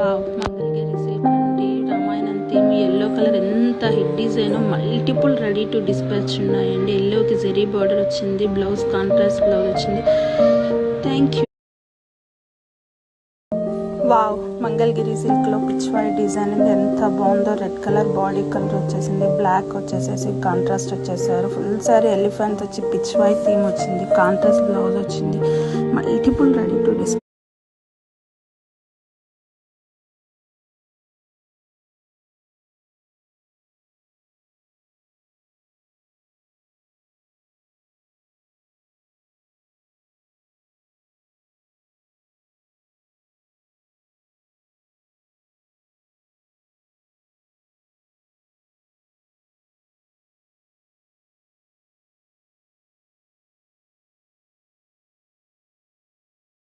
Wow, Mangalagiri silk అండి. Ramayanam theme yellow colour ఎంత hit design. Multiple ready to dispatch ఉన్నాయండి. ఎల్లోకి జెరీ బార్డర్ వచ్చింది, బ్లౌజ్ కాంట్రాస్ట్ బ్లౌజ్ వచ్చింది. Thank you. వావ్, మంగళగిరి సిల్క్లో పిచ్ వైట్ డిజైన్ ఎంత బాగుందో. రెడ్ కలర్ బాడీ కలర్ వచ్చేసింది, బ్లాక్ వచ్చేసేసి కాంట్రాస్ట్ వచ్చేసారు. ఫుల్ సారీ ఎలిఫెంట్ వచ్చి పిచ్ వైట్ థీమ్ వచ్చింది, కాంట్రాస్ట్ బ్లౌజ్ వచ్చింది. Multiple ready to dispatch.